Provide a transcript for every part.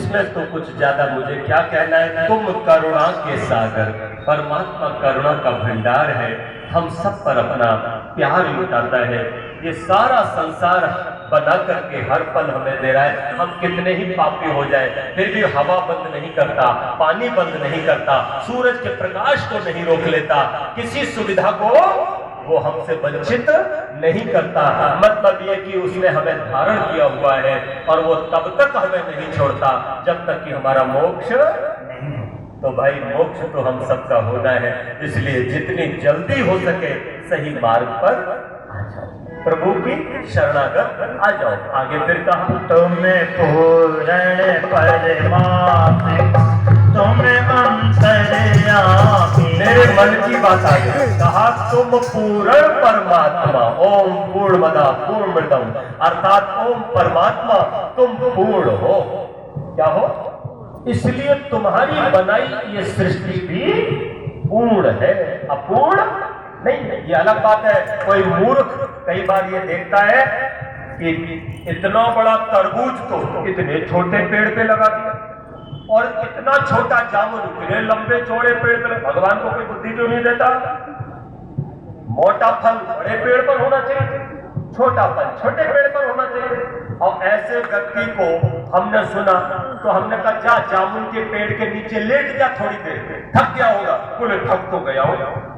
इसमें तो कुछ ज्यादा मुझे क्या कहना है। तुम करुणा के सागर, परमात्मा करुणा का भंडार है, हम सब पर अपना प्यार लुटाता है। ये सारा संसार बना करके हर पल हमें दे रहा है। हम कितने ही पापी हो जाए फिर भी हवा बंद नहीं करता, पानी बंद नहीं करता, सूरज के प्रकाश को नहीं रोक लेता, किसी सुविधा को वो हमसे वंचित नहीं करता। मतलब ये कि उसने हमें धारण किया हुआ है और वो तब तक हमें नहीं छोड़ता जब तक कि हमारा मोक्ष नहीं हो। तो भाई मोक्ष तो हम सबका होना है, इसलिए जितनी जल्दी हो सके सही मार्ग पर आ जाओ, प्रभु की शरणागत आ जाओ। आगे फिर कहा, तुम्हें पूर्ण परमात्मा, तुम्हें अंतर्यामी। मेरे मन की बात आ गई। कहा तुम पूर्ण परमात्मा, ओम पूर्णमदा पूर्णमिदम्, अर्थात ओम परमात्मा तुम पूर्ण हो। क्या हो? इसलिए तुम्हारी बनाई ये सृष्टि भी पूर्ण है, अपूर्ण नहीं है। ये अलग बात है। कोई मूर्ख कई बार ये देखता है कि इतना बड़ा तरबूज तो इतने छोटे पेड़ पे लगा दिया और इतना छोटा जामुन इतने लंबे चौड़े पेड़ पे। भगवान को कोई बुद्धि क्यों नहीं देता? मोटा फल बड़े पेड़ पर होना चाहिए, छोटा फल छोटे पेड़ पर होना चाहिए। और ऐसे व्यक्ति को हमने सुना तो हमने कहा जा जामुन के पेड़ के नीचे लेट जा थोड़ी देर, थक गया होगा। बोले थक तो गया हो,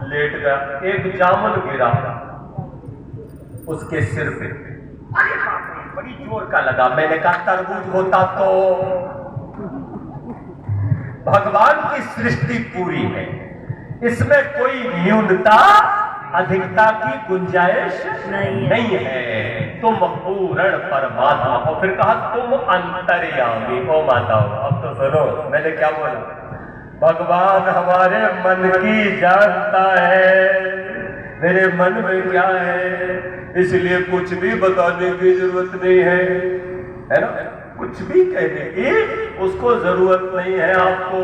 लेट गया। एक जामुन गिरा उसके सिर पे, अरे बाप रे, बड़ी जोर का लगा। मैंने कहा तरबूज होता तो। भगवान की सृष्टि पूरी है, इसमें कोई न्यूनता अधिकता की गुंजाइश नहीं है। तुम पूर्ण परमात्मा। और फिर कहा तुम अंतर्यामी। ओ माताओं अब तो सुनो मैंने क्या बोला। भगवान हमारे मन की जानता है, मेरे मन में क्या है, इसलिए कुछ भी बताने की जरूरत नहीं है ना। कुछ भी कहने की उसको जरूरत नहीं है आपको।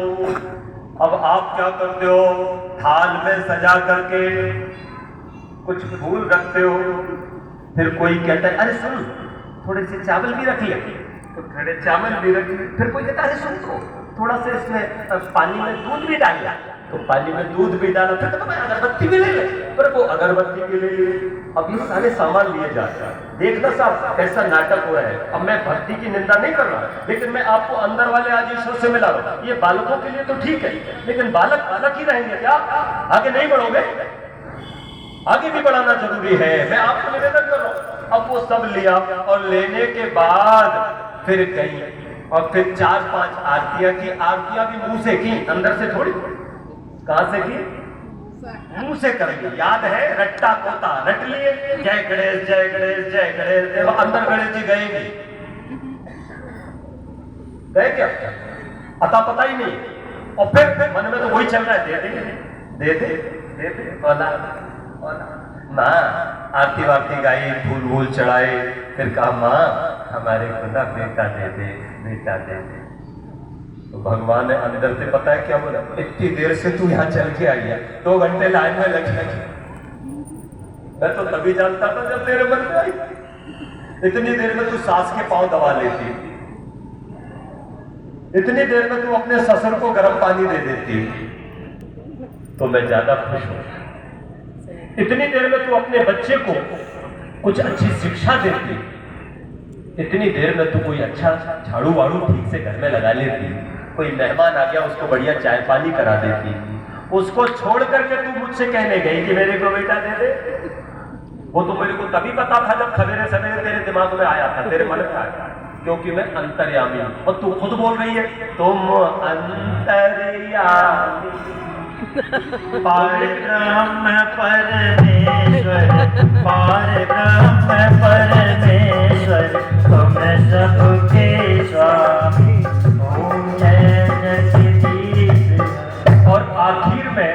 अब आप क्या करते हो, थाल में सजा करके कुछ फूल रखते हो, फिर कोई कहता है अरे सुन थोड़े से चावल भी रख ले, तो थोड़े चावल भी रख ले। फिर कोई कहता है अरे सुन तो थोड़ा सा इसमें पानी में दूध भी डाल, तो पानी में दूध भी डाला। फिर तो मैं अगरबत्ती भी ले ले, पर वो अगरबत्ती भी ले ले। अब ये सारे सामान लिए जाते हैं। देखना साहब कैसा नाटक हो रहा है। अब मैं भक्ति की निंदा नहीं कर रहा, लेकिन मैं आपको अंदर वाले आज ईश्वर से मिला रहा हूं। ये बालकों के लिए तो ठीक है, लेकिन बालक बालक ही रहेंगे क्या? आगे नहीं बढ़ोगे? आगे भी बढ़ाना जरूरी है। मैं आपको निवेदन कर रहा हूं। अब वो सब लिया और लेने के बाद फिर गई और फिर 4-5 आरतियां की। आरतियां भी मुंह से की, अंदर से थोड़ी। कहां से की? मुंह से करेंगे। याद है रट्टा कोता रट लिए, जय गणेश जय गणेश जय गणेश। अंदर गणेश जी गए नहीं, गए क्या? अता पता ही नहीं। और फिर मन में तो वही चल रहा है, दे दे दे दे दे। माँ आरती वारती गाई, फूल वूल चढ़ाए। फिर कहा माँ हमारे को ना बेटा दे दे, बेटा दे दे। तो भगवान ने अंदर से पता है क्या बोला, इतनी देर से तू यहाँ चल के आई है, 2 घंटे लाइन में लगी। मैं तो तभी जानता था जब तेरे मन में आई। इतनी देर में तू सास के पांव दबा लेती, इतनी देर में तू अपने ससुर को गर्म पानी दे देती, तो मैं ज्यादा खुश हूं। इतनी देर में तू अपने बच्चे को कुछ अच्छी शिक्षा देती, इतनी देर में तू कोई अच्छा झाड़ू वाड़ू ठीक से घर में लगा लेती, कोई मेहमान आ गया उसको बढ़िया चाय पानी करा देती। उसको छोड़ करके तू मुझसे कहने गई कि मेरे को बेटा दे दे। वो तो मेरे को तभी पता था जब सवेरे सवेरे तेरे दिमाग में आया था, तेरे मन में आया, क्योंकि मैं अंतर्यामी हूं। और तू खुद बोल रही है तुम अंतर्यामी, पारब्रह्म परमेश्वर, पारब्रह्म परमेश्वर, तुम सबके स्वामी, ओम जय जगदीश। और आखिर में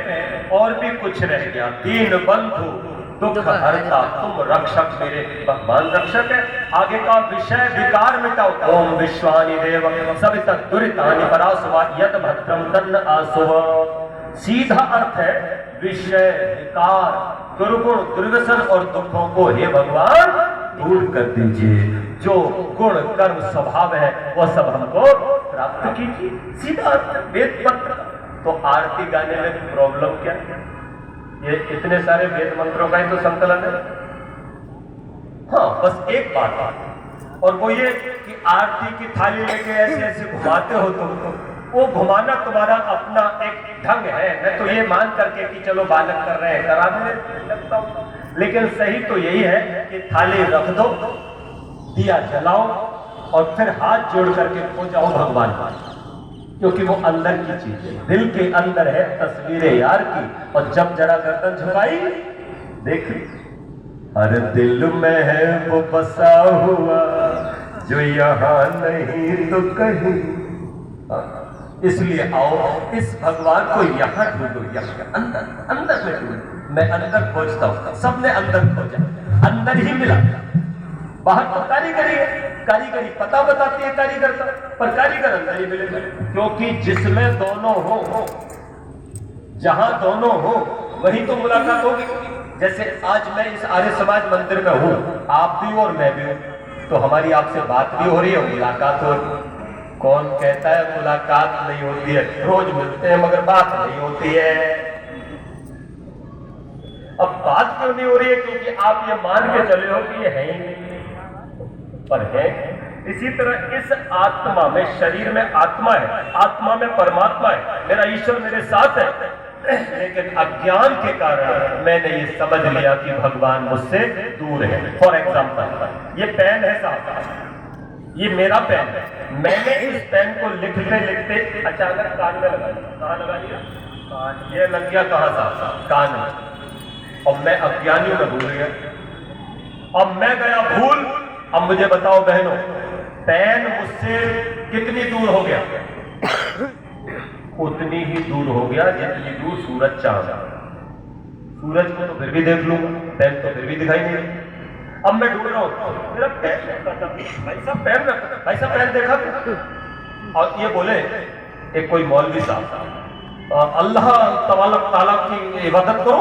और भी कुछ रह गया। दीन बंधु दुख हरता, तुम रक्षक मेरे। भगवान रक्षक है। आगे का विषय विकार मिटाओ। ओम विश्वानि देव सविता दुरितानि परासुवा यद भद्रम तन्न आसुव। सीधा अर्थ है विषय विकार दुर्गुण दुर्व्यसन और दुखों को हे भगवान दूर कर दीजिए। जो गुण कर्म स्वभाव है वो सब हमको प्राप्त कीजिए, सीधा अर्थ वेद मंत्र। तो आरती गाने में प्रॉब्लम क्या है? ये इतने सारे वेद मंत्रों का ही तो संकलन है। हाँ, बस एक बात है, और वो ये कि आरती की थाली लेके ऐसे ऐसे घुमाते हो तुम, वो घुमाना तुम्हारा अपना एक ढंग है। मैं तो ये मान करके कि चलो बालक कर रहे हैं, कराने लगता हूं, लेकिन सही तो यही है कि थाली रख दो, दिया जलाओ और फिर हाथ जोड़ करके खो जाओ भगवान, क्योंकि वो अंदर की चीज है, दिल के अंदर है तस्वीरें यार की। और जब जरा गर्दन झुकाई, देख हर दिल में है वो बसा हुआ जो यहाँ नहीं तो कहीं। इसलिए आओ इस भगवान को यहाँ ढूंढो, यहाँ अंदर अंदर में ढूंढो। मैं अंदर खोजता हूँ, सबने अंदर खोजा, अंदर ही मिला। बाहर तो कारीगरी है, कारीगरी पता बताती है कारीगर का, पर कारीगर अंदर ही मिलेगा, क्योंकि जिसमें दोनों हो, जहां दोनों हो वही तो मुलाकात होगी। जैसे आज मैं इस आर्य समाज मंदिर में हूं, आप भी और मैं भी हूं, तो हमारी आपसे बात भी हो रही है, मुलाकात हो रही है। कौन कहता है मुलाकात नहीं होती है? रोज मिलते हैं मगर बात नहीं होती है। अब बात क्यों नहीं हो रही है? क्योंकि आप ये मान के चले हो कि ये है ही नहीं, पर है। इसी तरह इस आत्मा में, शरीर में आत्मा है, आत्मा में परमात्मा है, मेरा ईश्वर मेरे साथ है, लेकिन अज्ञान के कारण मैंने ये समझ लिया कि भगवान मुझसे दूर है। फॉर एग्जाम्पल, ये पेन है साहब, ये मेरा पेन है, मैंने इस पेन को लिखते लिखते अचानक कान में लगा दिया। कहाँ लगा दिया? ये लग गया कहाँ साहब? कान में। और मैं अज्ञानियों में भूल गया, अब मैं गया भूल। अब मुझे बताओ बहनों, पेन मुझसे कितनी दूर हो गया? उतनी ही दूर हो गया जितनी दूर सूरज चांद। सूरज को तो फिर भी देख लूंगा, पेन तो फिर भी दिखाई नहीं। अब मैं ढूंढ रहा हूं, मेरा पेन भाई साहब, पेन रखा, भाई साहब पेन देखा। और ये बोले एक कोई मौलवी साहब, अल्लाह तबारक ताला की इबादत करो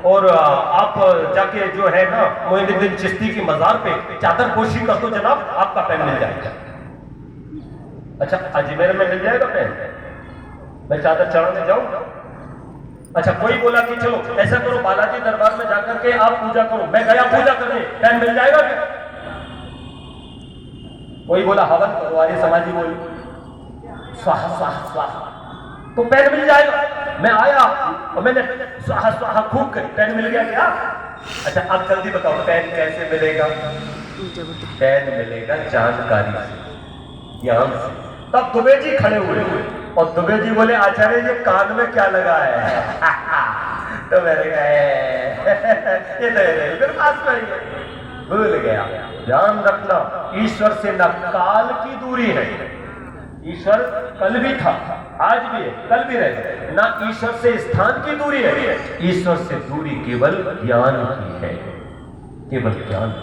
और आप जाके जो है ना मोइनुद्दीन चिश्ती की मजार पे चादर पोशी कर दो जनाब, आपका पेन मिल जाएगा। अच्छा, अजमेर में मिल जाएगा पेन? मैं चादर चढ़ाने जाऊं? अच्छा, कोई बोला कि चलो ऐसा करो, बालाजी दरबार में जाकर के आप पूजा करो। मैं गया पूजा करने, पेन मिल जाएगा क्या? कोई बोला हवन करो, आर्य समाजी बोली स्वाहा स्वाहा स्वाहा, तो पेन मिल जाएगा। मैं आया और मैंने स्वाहा स्वाहा खूब करी, पेन मिल गया क्या? अच्छा, अब जल्दी बताओ पेन कैसे मिलेगा? पेन मिलेगा जानकारी से, ज्ञान से। तब दुबे जी खड़े हुए और दुबे जी बोले आचार्य जी कान में क्या लगा है? तो मैंने कहा ये तो बिल्कुल पास में ही है। भूल गया। ध्यान रखना, ईश्वर से न काल की दूरी है, ईश्वर कल भी था, आज भी है, कल भी रहेगा। ना ईश्वर से स्थान की दूरी है, ईश्वर से दूरी केवल ज्ञान की है, केवल ज्ञान।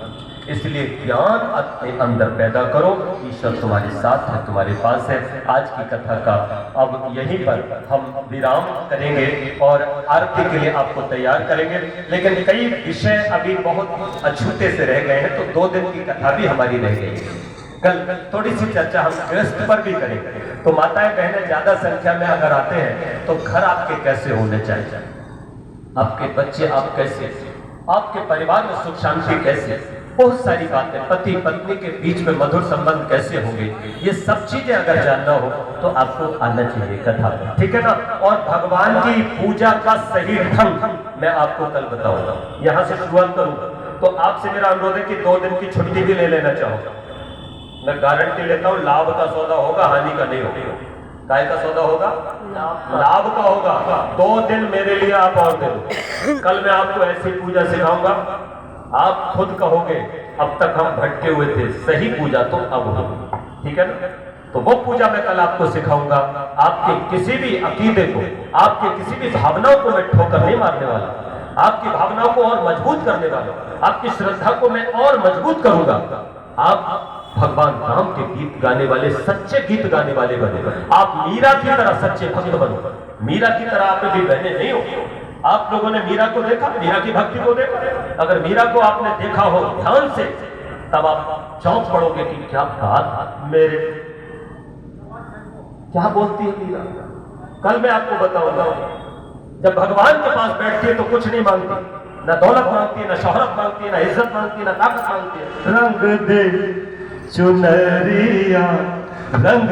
इसलिए ज्ञान अपने अंदर पैदा करो, ईश्वर तुम्हारे साथ है, तुम्हारे पास है। आज की कथा का अब यहीं पर हम विराम करेंगे और आरती के लिए आपको तैयार करेंगे। लेकिन कई विषय अभी बहुत अछूते से रह गए हैं, तो 2 दिन की कथा भी हमारी रह गई है। कल थोड़ी सी चर्चा हम गृहस्थ पर भी करेंगे। तो माताएं बहनें ज्यादा संख्या में अगर आते हैं तो घर आपके कैसे होने चाहिए, आपके बच्चे आप कैसे, आपके परिवार में सुख शांति कैसे, बहुत सारी बातें, पति पत्नी के बीच में मधुर संबंध कैसे होंगे, ये सब चीजें अगर जानना हो तो आपको आना चाहिए कथा, ठीक है ना। और भगवान की पूजा का सही ढंग मैं आपको कल बताऊंगा। यहाँ से शुरुआत करूंगा तो आपसे मेरा अनुरोध है कि 2 दिन की छुट्टी भी ले लेना चाहूंगा। मैं गारंटी लेता हूँ लाभ का सौदा होगा, हानि का नहीं होगा। काय का सौदा होगा? लाभ का होगा। 2 दिन मेरे लिए आप और दे दो। कल मैं आपको ऐसी पूजा सिखाऊंगा, आप खुद कहोगे अब तक हम भटके हुए थे, सही पूजा तो अब हो, ठीक है ना। तो वो पूजा मैं कल आपको सिखाऊंगा। आपके किसी भी अकीदे को, आपके किसी भी भावनाओं को मैं ठोकर नहीं मारने वाला, आपकी भावनाओं को और मजबूत करने वाला, आपकी श्रद्धा को मैं और मजबूत करूंगा। आप भगवान राम के गीत गाने वाले, सच्चे गीत गाने वाले बने। आप मीरा की तरह सच्चे भक्त बनो। मीरा की तरह आप भी बहने नहीं हो। आप लोगों ने मीरा को देखा, मीरा की भक्ति को देखा? अगर मीरा को आपने देखा हो ध्यान से, तब आप चौंक पड़ोगे कि क्या बात, मेरे क्या बोलती है मीरा? कल मैं आपको बताऊंगा। जब भगवान के पास बैठती है तो कुछ नहीं मांगती, ना दौलत मांगती है, ना शोहरत मांगती है, ना इज्जत मांगती है, ना ताकत मांगती है। रंग दे चुनरिया, रंग